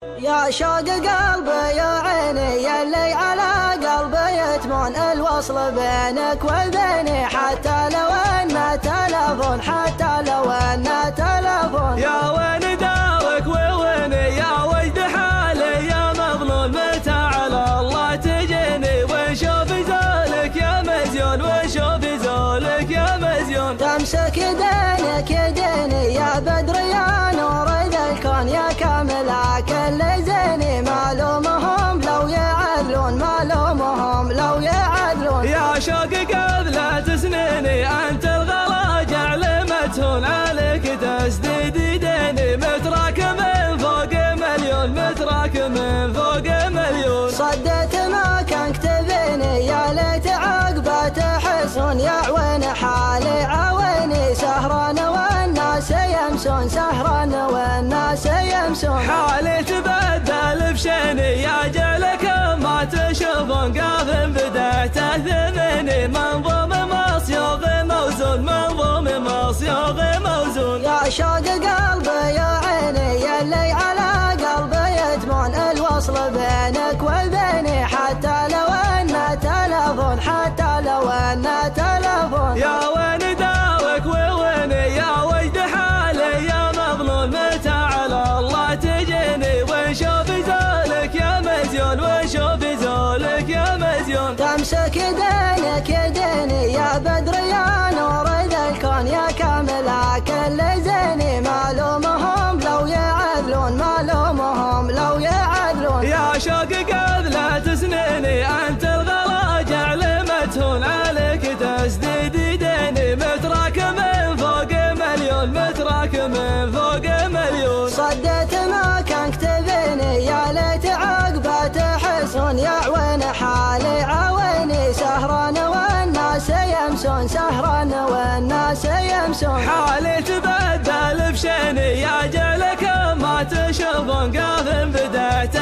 يا شوق قلبي يا عيني يلي على قلبي يتمون الوصل بينك وبيني، حتى لو ان تلفون يا وين دارك وويني يا وجد حالي يا مظلوم، متى على الله تجيني وشوف زولك يا مزيون يا مزيون. تمسك دينك يديني يا بدر يا نور ذا الكون يا كامل كل زيني، معلومهم لو يعدلون يا شوق قبل سنيني انت الغلا جعلمتهن عليك تسديد ديني، متراك من فوق مليون صدت ما كان تبيني يا ليت عقبه تحسون، يا عوين حالي عويني سهران والناس يمسون حالي تبدل بشيني يا جلك ما تشوفون قاف بدأت ثمني، منظوم مصيوغ موزون يا شوق قلبي يا عيني يلي على قلبي يتمون الوصل بينك وبيني، حتى لو ان تلفون يا وين دارك وويني يا وجد حالي يا مظلوم، متى على الله تجيني وشوف زولك يا مزيون تمسك دينك يديني يا بدر يا نور ذا الكون يا كامل كل زيني، معلومهم لو يعدلون يا شوق قبل سنيني انت الغلا جعلمتهن عليك تسديد ديني، متراك من فوق مليون صدت ما كان تبيني يا ليت عقبه تحسون، يا عوين حالي عويني سهران والناس يمسون حالي تبدل بشيني يا جلك ما تشوفون قاف بدأت